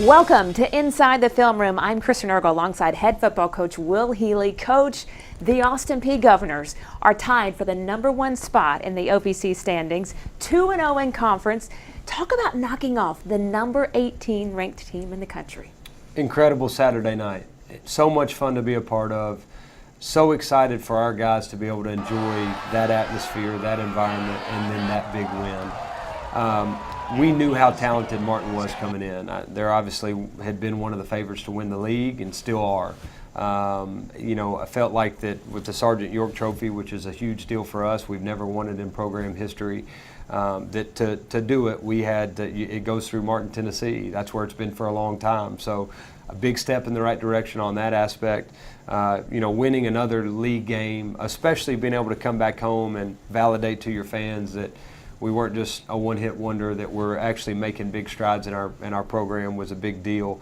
Welcome to Inside the Film Room. I'm Kristen Ergo alongside head football coach Will Healy. Coach, the Austin Peay Governors are tied for the #1 spot in the OVC standings, 2-0 in conference. Talk about knocking off the number 18 ranked team in the country. Incredible Saturday night. So much fun to be a part of. So excited for our guys to be able to enjoy that atmosphere, that environment, and then that big win. We knew how talented Martin was coming in. They're obviously had been one of the favorites to win the league and still are. I felt like that with the Sergeant York Trophy, which is a huge deal for us, we've never won it in program history, that to do it, we had it goes through Martin, Tennessee. That's where it's been for a long time. So a big step in the right direction on that aspect. Winning another league game, especially being able to come back home and validate to your fans that we weren't just a one-hit wonder, that we're actually making big strides in our program was a big deal.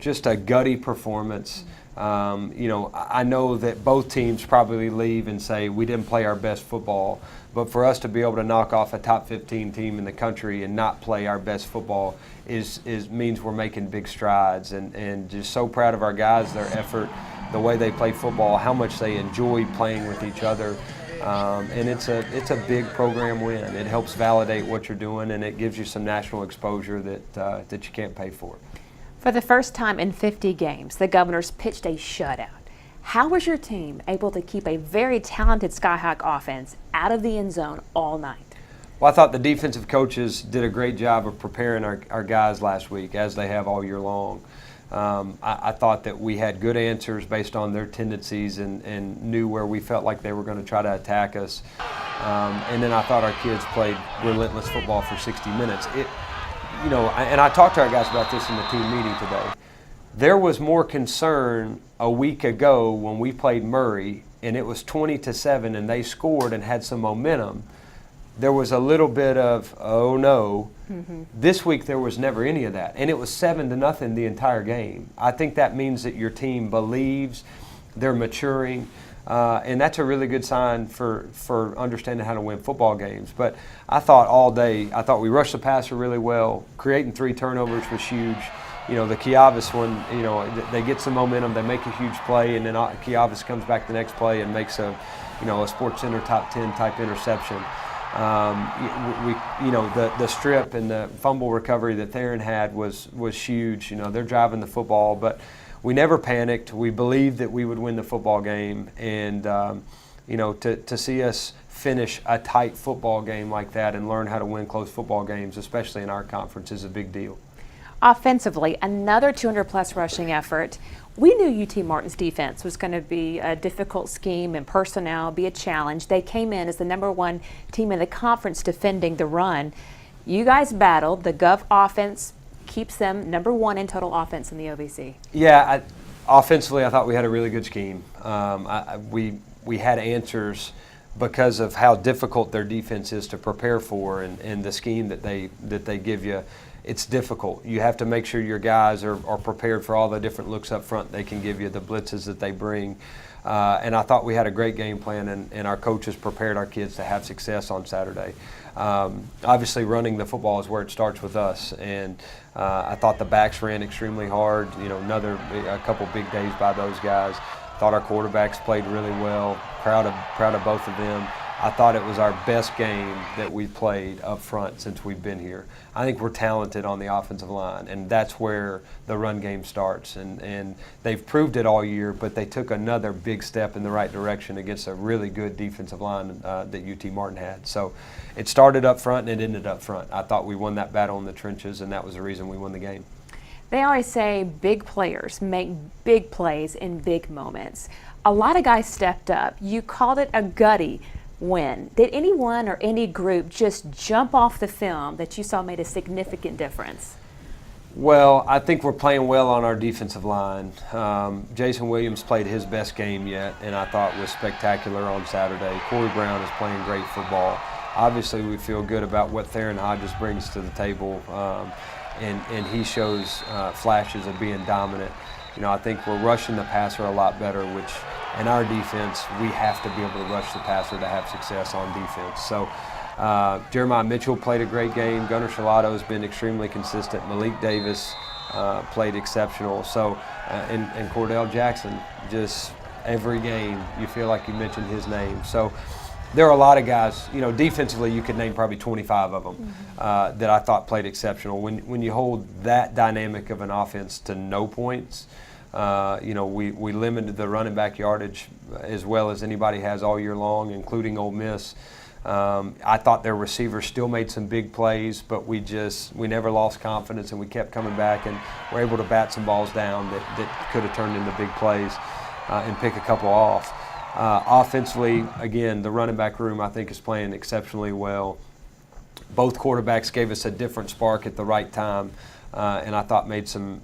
Just a gutty performance. I know that both teams probably leave and say we didn't play our best football, but for us to be able to knock off a top 15 team in the country and not play our best football means we're making big strides, and just so proud of our guys, their effort, the way they play football, how much they enjoy playing with each other. And it's a big program win. It helps validate what you're doing, and it gives you some national exposure that you can't pay for. For the first time in 50 games, the Governors pitched a shutout. How was your team able to keep a very talented Skyhawk offense out of the end zone all night? Well, I thought the defensive coaches did a great job of preparing our guys last week, as they have all year long. I thought that we had good answers based on their tendencies and knew where we felt like they were going to try to attack us. And then I thought our kids played relentless football for 60 minutes. And I talked to our guys about this in the team meeting today. There was more concern a week ago when we played Murray and it was 20-7 and they scored and had some momentum. There was a little bit of, oh no. Mm-hmm. This week there was never any of that. And it was 7-0 the entire game. I think that means that your team believes, they're maturing, and that's a really good sign for understanding how to win football games. But I thought all day, we rushed the passer really well. Creating 3 turnovers was huge. The Chiavis one, they get some momentum, they make a huge play, and then Chiavis comes back the next play and makes a Sports Center top 10 type interception. The strip and the fumble recovery that Theron had was huge. They're driving the football, but we never panicked. We believed that we would win the football game, and to see us finish a tight football game like that and learn how to win close football games, especially in our conference, is a big deal. Offensively, another 200-plus rushing effort. We knew UT Martin's defense was going to be a difficult scheme and personnel, be a challenge. They came in as the #1 team in the conference defending the run. You guys battled. The Gov offense keeps them #1 in total offense in the OVC. Yeah, offensively, I thought we had a really good scheme. We had answers because of how difficult their defense is to prepare for, and the scheme that they give you. It's difficult. You have to make sure your guys are prepared for all the different looks up front they can give you, the blitzes that they bring. And I thought we had a great game plan, and our coaches prepared our kids to have success on Saturday. Obviously, running the football is where it starts with us, and I thought the backs ran extremely hard. A couple big days by those guys. Thought our quarterbacks played really well. Proud of both of them. I thought it was our best game that we played up front since we've been here. I think we're talented on the offensive line, and that's where the run game starts. And they've proved it all year, but they took another big step in the right direction against a really good defensive line that UT Martin had. So it started up front and it ended up front. I thought we won that battle in the trenches, and that was the reason we won the game. They always say big players make big plays in big moments. A lot of guys stepped up. You called it a gutty win. Did anyone or any group just jump off the film that you saw made a significant difference? Well, I think we're playing well on our defensive line. Jason Williams played his best game yet, and I thought was spectacular on Saturday. Corey Brown is playing great football. Obviously, we feel good about what Theron Hodges brings to the table, and he shows flashes of being dominant. I think we're rushing the passer a lot better, which in our defense, we have to be able to rush the passer to have success on defense. So Jeremiah Mitchell played a great game. Gunnar Shalado has been extremely consistent. Malik Davis played exceptional. So, and Cordell Jackson, just every game you feel like you mentioned his name. So there are a lot of guys, defensively you could name probably 25 of them that I thought played exceptional. When you hold that dynamic of an offense to no points, we limited the running back yardage as well as anybody has all year long, including Ole Miss. I thought their receivers still made some big plays, but we never lost confidence, and we kept coming back and were able to bat some balls down that could have turned into big plays and pick a couple off. Offensively, again, the running back room I think is playing exceptionally well. Both quarterbacks gave us a different spark at the right time, and I thought made some,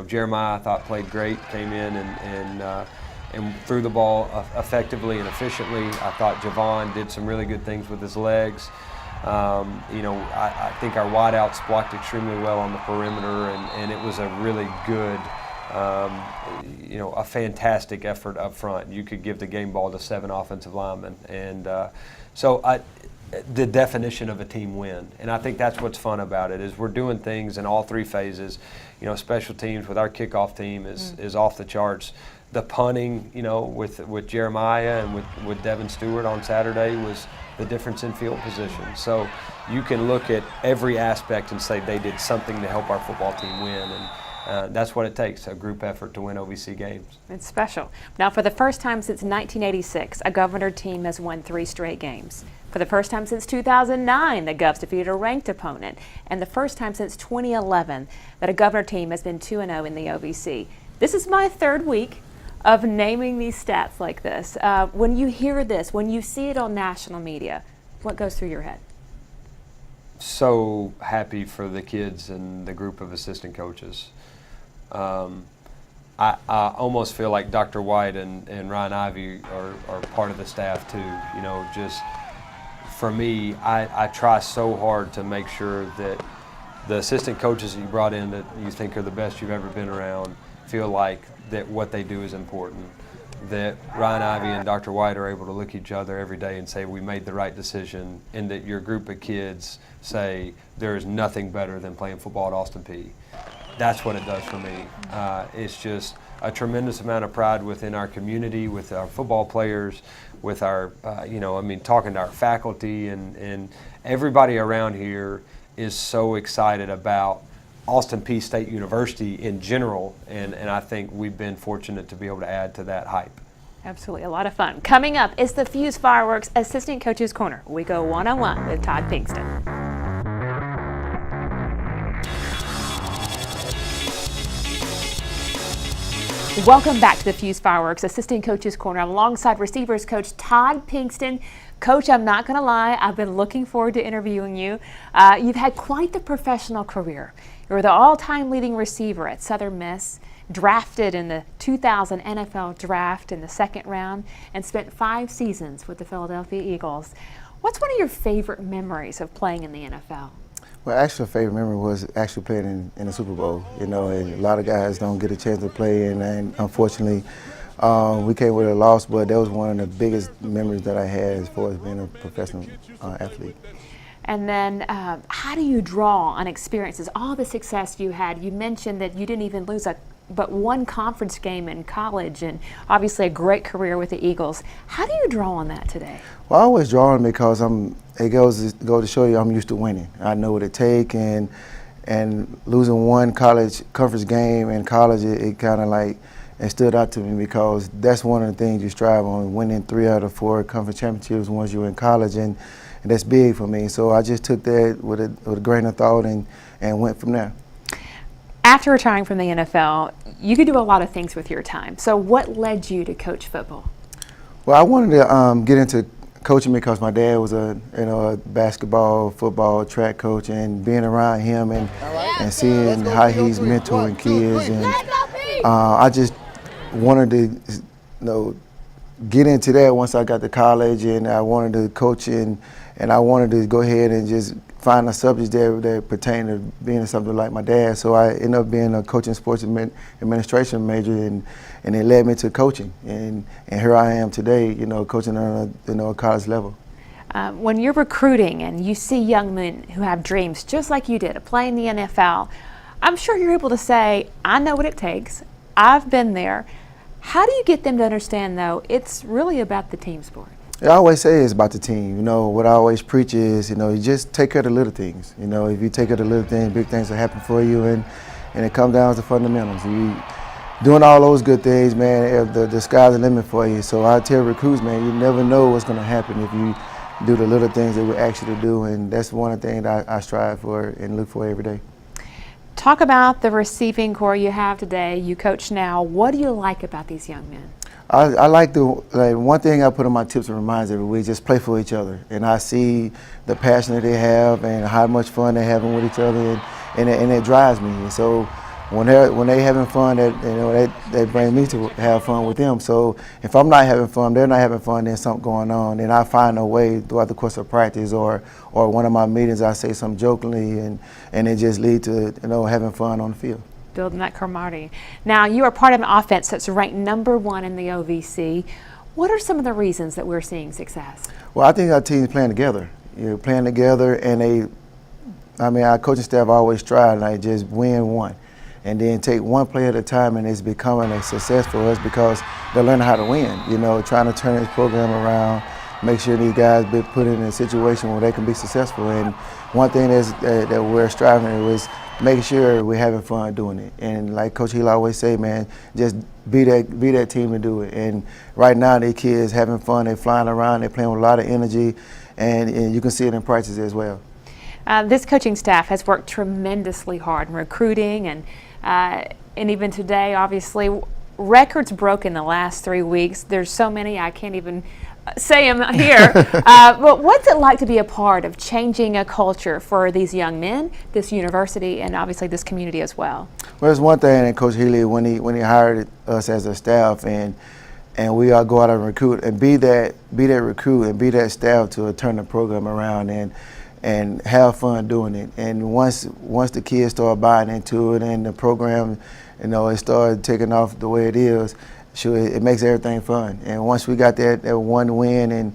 Jeremiah I thought played great, came in and threw the ball effectively and efficiently. I thought Javon did some really good things with his legs. I think our wideouts blocked extremely well on the perimeter, and it was a really good, a fantastic effort up front. You could give the game ball to 7 offensive linemen. And the definition of a team win. And I think that's what's fun about it is we're doing things in all 3 phases. Special teams with our kickoff team is off the charts. The punting, with Jeremiah and with Devin Stewart on Saturday was the difference in field position. So you can look at every aspect and say they did something to help our football team win. And that's what it takes, a group effort to win OVC games. It's special. Now, for the first time since 1986, a Governor team has won 3 straight games. For the first time since 2009, the Govs defeated a ranked opponent. And the first time since 2011 that a Governor team has been 2-0 in the OVC. This is my 3rd week of naming these stats like this. When you hear this, when you see it on national media, what goes through your head? So happy for the kids and the group of assistant coaches. I almost feel like Dr. White and Ryan Ivey are part of the staff too. Just for me, I try so hard to make sure that the assistant coaches that you brought in that you think are the best you've ever been around feel like that what they do is important, that Ryan Ivey and Dr. White are able to look at each other every day and say we made the right decision, and that your group of kids say there is nothing better than playing football at Austin Peay. That's what it does for me. It's just a tremendous amount of pride within our community, with our football players, with our, talking to our faculty, and everybody around here is so excited about Austin Peay State University in general, and I think we've been fortunate to be able to add to that hype. Absolutely, a lot of fun. Coming up is the Fuse Fireworks Assistant Coaches Corner. We go one-on-one with Todd Pinkston. Welcome back to the Fuse Fireworks Assistant Coaches Corner. I'm alongside receivers coach Todd Pinkston. Coach, I'm not going to lie, I've been looking forward to interviewing you. You've had quite the professional career. You were the all-time leading receiver at Southern Miss, drafted in the 2000 NFL Draft in the 2nd round, and spent 5 seasons with the Philadelphia Eagles. What's one of your favorite memories of playing in the NFL? Well, actually, favorite memory was actually playing in the Super Bowl. And a lot of guys don't get a chance to play, and unfortunately, we came with a loss. But that was one of the biggest memories that I had as far as being a professional athlete. And then, how do you draw on experiences? All the success you had. You mentioned that you didn't even lose but one conference game in college, and obviously a great career with the Eagles. How do you draw on that today? Well, I always draw on it because it goes to show you I'm used to winning. I know what it takes, and losing one college conference game in college, it kind of like it stood out to me because that's one of the things you strive on, winning 3 out of 4 conference championships once you're in college, and that's big for me. So I just took that with a grain of thought and went from there. After retiring from the NFL, you could do a lot of things with your time. So what led you to coach football? Well, I wanted to get into coaching because my dad was a basketball, football, track coach, and being around him and seeing how he's mentoring kids, and I just wanted to get into that once I got to college, and I wanted to coach and I wanted to go ahead and just find a subject that pertained to being something like my dad. So I ended up being a coaching sports administration major, and it led me to coaching. And here I am today, coaching on a college level. When you're recruiting and you see young men who have dreams just like you did to play in the NFL, I'm sure you're able to say, I know what it takes. I've been there. How do you get them to understand, though, it's really about the team sport? I always say it's about the team. You know, what I always preach is, you know, you just take care of the little things. You know, if you take care of the little things, big things will happen for you, and it comes down to fundamentals. You doing all those good things, man, the sky's the limit for you. So I tell recruits, man, you never know what's going to happen if you do the little things that we ask you to do, and that's one of the things that I strive for and look for every day. Talk about the receiving core you have today. You coach now. What do you like about these young men? I like one thing I put on my tips and reminders every week, just play for each other. And I see the passion that they have and how much fun they're having with each other, and it drives me. And so when they having fun, that brings me to have fun with them. So if I'm not having fun, they're not having fun, there's something going on. And I find a way throughout the course of practice or one of my meetings, I say something jokingly, and it just leads to having fun on the field. Building that camaraderie. Now, you are part of an offense that's ranked #1 in the OVC. What are some of the reasons that we're seeing success? Well, I think our team's playing together. Playing together, and our coaching staff always try to just win one, and then take one play at a time, and it's becoming a success for us because they're learning how to win. Trying to turn this program around, make sure these guys be put in a situation where they can be successful. And one thing that we're striving to is making sure we're having fun doing it. And like Coach Healy always say, man, just be that team to do it. And right now, these kids having fun, they're flying around, they're playing with a lot of energy, and you can see it in practice as well. This coaching staff has worked tremendously hard in recruiting, and even today, obviously, records broken the last 3 weeks. There's so many I can't even say them here. But what's it like to be a part of changing a culture for these young men, this university, and obviously this community as well? Well, there's one thing that Coach Healy, when he hired us as a staff, and we all go out and recruit and be that recruit and be that staff to turn the program around and have fun doing it. And once the kids start buying into it and the program, it started taking off the way it is, sure, it makes everything fun. And once we got that one win, and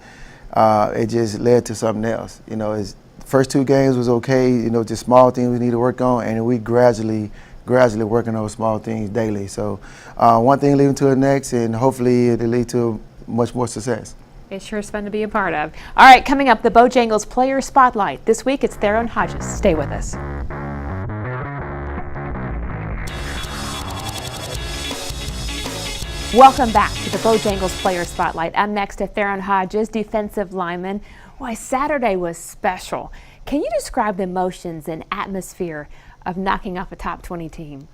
it just led to something else. The first 2 games was okay, just small things we need to work on, and we gradually working on those small things daily. So one thing leading to the next, and hopefully it'll lead to much more success. It sure is fun to be a part of. All right, coming up, the Bojangles Player Spotlight. This week, it's Theron Hodges. Stay with us. Welcome back to the Bojangles Player Spotlight. I'm next to Theron Hodges, defensive lineman. Why, Saturday was special. Can you describe the emotions and atmosphere of knocking off a top 20 team?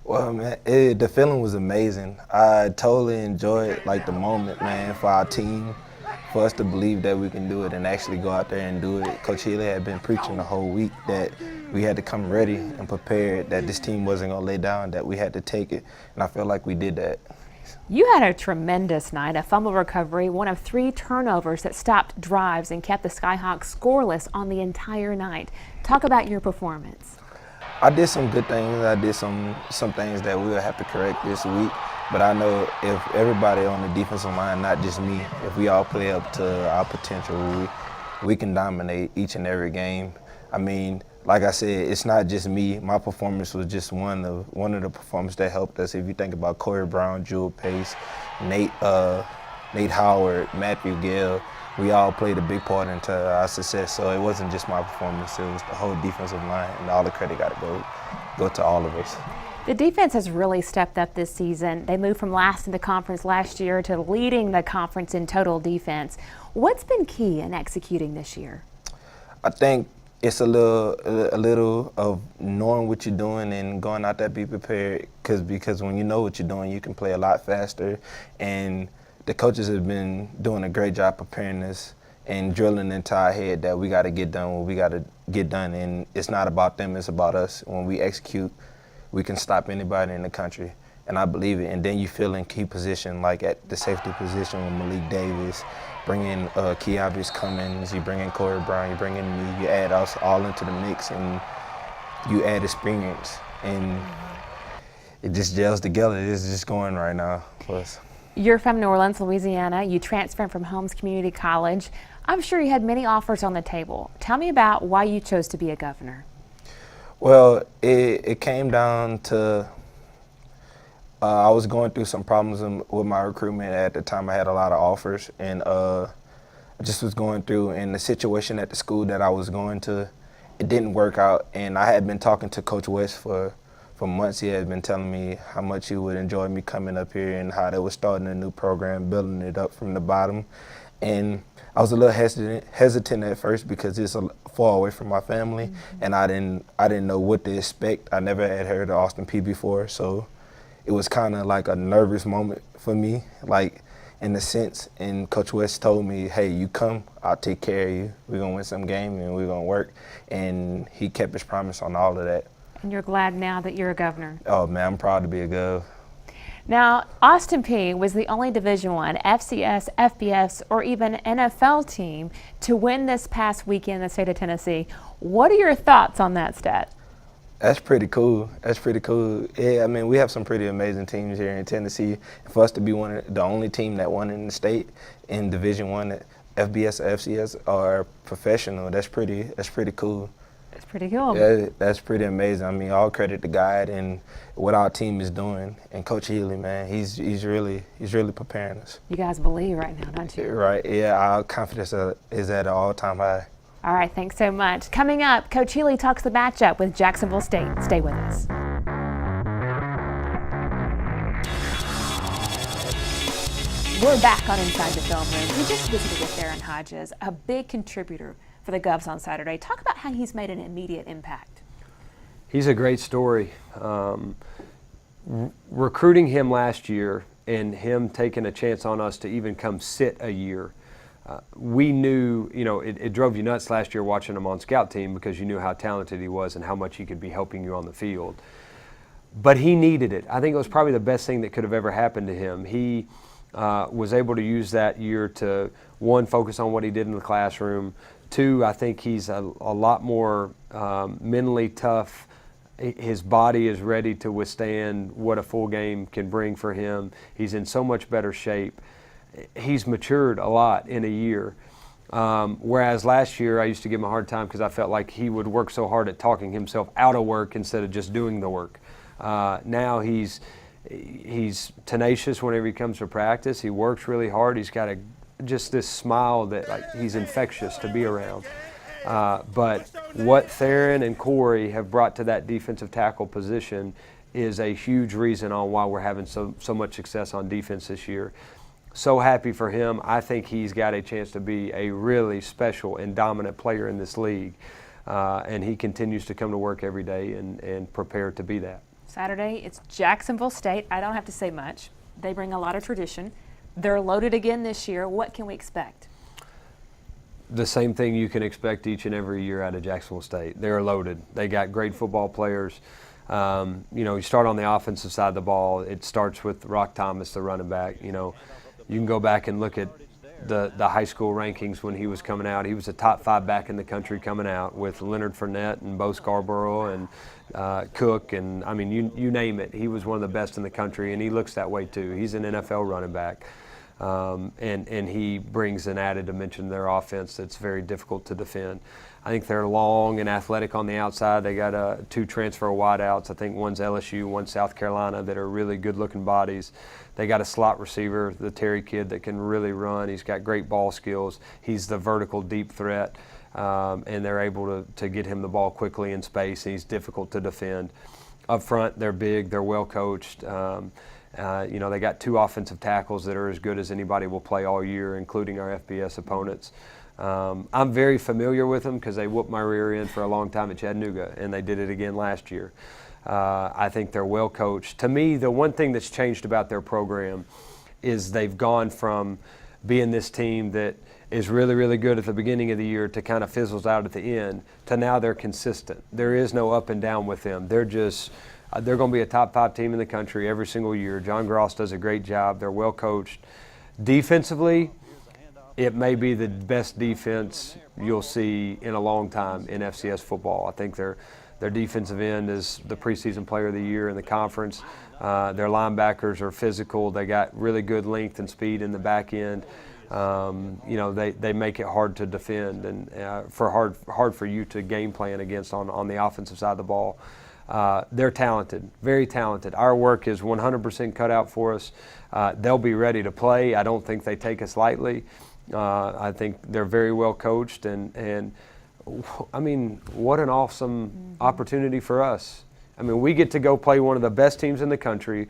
Well, man, the feeling was amazing. I totally enjoyed the moment, man, for our team, for us to believe that we can do it and actually go out there and do it. Coach Healy had been preaching the whole week that we had to come ready and prepared, that this team wasn't going to lay down, that we had to take it, and I feel like we did that. You had a tremendous night, a fumble recovery, one of 3 turnovers that stopped drives and kept the Skyhawks scoreless on the entire night. Talk about your performance. I did some good things. I did some things that we'll have to correct this week. But I know if everybody on the defensive line, not just me, if we all play up to our potential, we can dominate each and every game. I mean, like I said, it's not just me. My performance was just one of the performances that helped us. If you think about Corey Brown, Jewel Pace, Nate Howard, Matthew Gale, we all played a big part into our success. So it wasn't just my performance; it was the whole defensive line, and all the credit got to go to all of us. The defense has really stepped up this season. They moved from last in the conference last year to leading the conference in total defense. What's been key in executing this year? I think it's a little of knowing what you're doing and going out there be prepared. Because when you know what you're doing, you can play a lot faster. And the coaches have been doing a great job preparing us and drilling into our head that we got to get done what we got to get done. And it's not about them, it's about us. When we execute, we can stop anybody in the country. And I believe it. And then you feel in key position, like at the safety position with Malik Davis, bring in Keavis Cummins, you bring in Corey Brown, you bring in me, you add us all into the mix, and you add experience. And it just gels together. It's just going right now for us. You're from New Orleans, Louisiana. You transferred from Holmes Community College. I'm sure you had many offers on the table. Tell me about why you chose to be a Governor. Well, it came down to I was going through some problems with my recruitment. At the time, I had a lot of offers, and I just was going through, and the situation at the school that I was going to, it didn't work out. And I had been talking to Coach West for months. He had been telling me how much he would enjoy me coming up here and how they were starting a new program, building it up from the bottom. And I was a little hesitant at first because it's far away from my family, and I didn't know what to expect. I never had heard of Austin Peay before, so it was kind of like a nervous moment for me, like in a sense. And Coach West told me, "Hey, you come, I'll take care of you. We're gonna win some game and we're gonna work." And he kept his promise on all of that. And you're glad now that you're a Governor. Oh man, I'm proud to be a Gov. Now, Austin Peay was the only Division I, FCS, FBS, or even NFL team to win this past weekend in the state of Tennessee. What are your thoughts on that stat? That's pretty cool. That's pretty cool. Yeah, I mean, we have some pretty amazing teams here in Tennessee. For us to be the only team that won in the state in Division I, FBS or FCS, or professional, that's pretty cool. It's pretty cool. Yeah, that's pretty amazing. I mean, all credit to God and what our team is doing, and Coach Healy, man, he's really preparing us. You guys believe right now, don't you? Right. Yeah, our confidence is at an all-time high. All right, thanks so much. Coming up, Coach Healy talks the matchup with Jacksonville State. Stay with us. We're back on Inside the Film Room. We just visited with Theron Hodges, a big contributor for the Govs on Saturday. Talk about how he's made an immediate impact. He's a great story. Recruiting him last year and him taking a chance on us to even come sit a year, we knew, it drove you nuts last year watching him on scout team because you knew how talented he was and how much he could be helping you on the field. But he needed it. I think it was probably the best thing that could have ever happened to him. He was able to use that year to, one, focus on what he did in the classroom. Two, I think he's a lot more mentally tough. His body is ready to withstand what a full game can bring for him. He's in so much better shape. He's matured a lot in a year. Whereas last year I used to give him a hard time because I felt like he would work so hard at talking himself out of work instead of just doing the work. Now he's tenacious whenever he comes to practice. He works really hard. He's got just this smile that he's infectious to be around. But what Theron and Corey have brought to that defensive tackle position is a huge reason on why we're having so much success on defense this year. So happy for him. I think he's got a chance to be a really special and dominant player in this league. And he continues to come to work every day and prepare to be that. Saturday, it's Jacksonville State. I don't have to say much. They bring a lot of tradition. They're loaded again this year. What can we expect? The same thing you can expect each and every year out of Jacksonville State. They're loaded. They got great football players. You start on the offensive side of the ball. It starts with Rock Thomas, the running back. You can go back and look at the high school rankings when he was coming out. He was a top 5 back in the country coming out with Leonard Fournette and Bo Scarborough and Cook, and I mean you name it. He was one of the best in the country, and he looks that way too. He's an NFL running back, and he brings an added dimension to their offense that's very difficult to defend. I think they're long and athletic on the outside. They got 2 transfer wideouts. I think one's LSU, one's South Carolina, that are really good-looking bodies. They got a slot receiver, the Terry kid, that can really run. He's got great ball skills. He's the vertical deep threat, and they're able to get him the ball quickly in space. He's difficult to defend. Up front, they're big. They're well coached. They got 2 offensive tackles that are as good as anybody will play all year, including our FBS opponents. I'm very familiar with them because they whooped my rear end for a long time at Chattanooga, and they did it again last year. I think they're well coached. To me, the one thing that's changed about their program is they've gone from being this team that is really, really good at the beginning of the year to kind of fizzles out at the end to now they're consistent. There is no up and down with them. They're going to be a top 5 team in the country every single year. John Gross does a great job. They're well coached. Defensively, it may be the best defense you'll see in a long time in FCS football. I think they're Their defensive end is the preseason player of the year in the conference. Their linebackers are physical. They got really good length and speed in the back end. You know, they make it hard to defend and hard for you to game plan against on the offensive side of the ball. They're talented, very talented. Our work is 100% cut out for us. They'll be ready to play. I don't think they take us lightly. I think they're very well coached, and I mean, what an awesome opportunity for us. I mean, we get to go play one of the best teams in the country,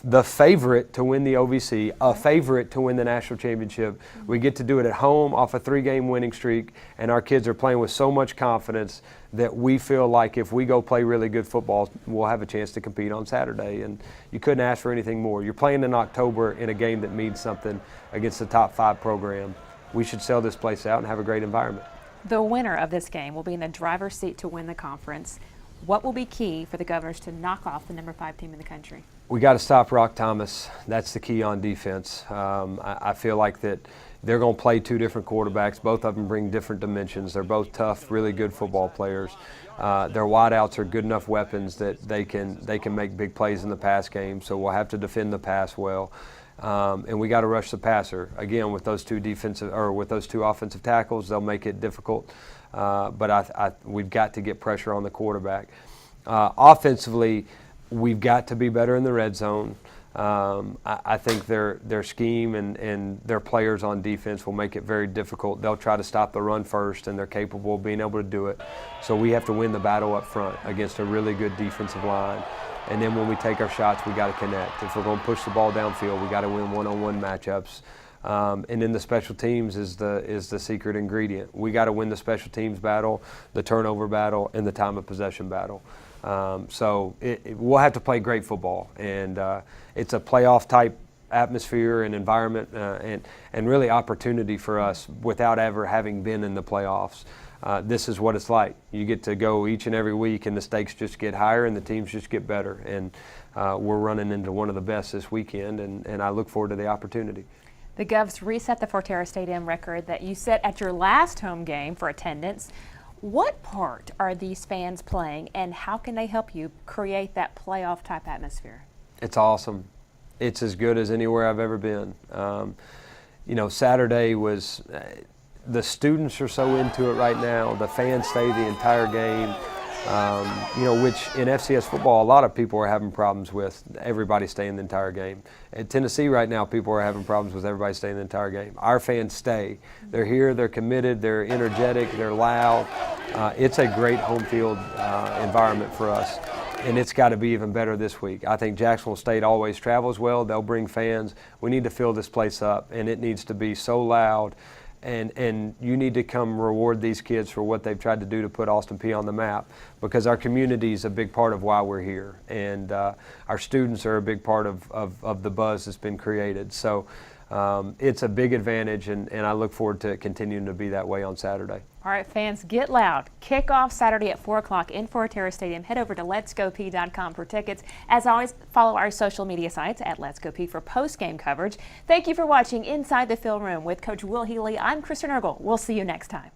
the favorite to win the OVC, a favorite to win the national championship. We get to do it at home off a 3-game winning streak, and our kids are playing with so much confidence that we feel like if we go play really good football, we'll have a chance to compete on Saturday. And you couldn't ask for anything more. You're playing in October in a game that means something against the top 5 program. We should sell this place out and have a great environment. The winner of this game will be in the driver's seat to win the conference. What will be key for the Governors to knock off the number 5 team in the country? We got to stop Rock Thomas. That's the key on defense. I feel like that they're going to play 2 different quarterbacks. Both of them bring different dimensions. They're both tough, really good football players. Their wideouts are good enough weapons that they can make big plays in the pass game. So we'll have to defend the pass well, and we got to rush the passer. Again, with those 2 offensive tackles, they'll make it difficult. But we've got to get pressure on the quarterback. Offensively, we've got to be better in the red zone. I think their scheme and their players on defense will make it very difficult. They'll try to stop the run first, and they're capable of being able to do it. So we have to win the battle up front against a really good defensive line. And then when we take our shots, we got to connect. If we're going to push the ball downfield, we got to win one-on-one matchups. And then the special teams is the secret ingredient. We got to win the special teams battle, the turnover battle, and the time of possession battle. So we'll have to play great football, and it's a playoff type atmosphere and environment, and really opportunity for us without ever having been in the playoffs. This is what it's like. You get to go each and every week, and the stakes just get higher, and the teams just get better. And we're running into one of the best this weekend, and I look forward to the opportunity. The Govs reset the Forterra Stadium record that you set at your last home game for attendance. What part are these fans playing, and how can they help you create that playoff type atmosphere? It's awesome. It's as good as anywhere I've ever been. You know, Saturday was, the students are so into it right now. The fans stay the entire game. You know, which in FCS football, a lot of people are having problems with everybody staying the entire game. At Tennessee right now, people are having problems with everybody staying the entire game. Our fans stay. They're here, they're committed, they're energetic, they're loud. It's a great home field environment for us, and it's got to be even better this week. I think Jacksonville State always travels well. They'll bring fans. We need to fill this place up, and it needs to be so loud. And you need to come reward these kids for what they've tried to do to put Austin Peay on the map, because our community is a big part of why we're here, and our students are a big part of the buzz that's been created. So it's a big advantage, and I look forward to it continuing to be that way on Saturday. All right, fans, get loud. Kickoff Saturday at 4 o'clock in Forterra Stadium. Head over to letsgopea.com for tickets. As always, follow our social media sites at Let's Go Peay for post-game coverage. Thank you for watching Inside the Film Room with Coach Will Healy. I'm Kristen Ergel. We'll see you next time.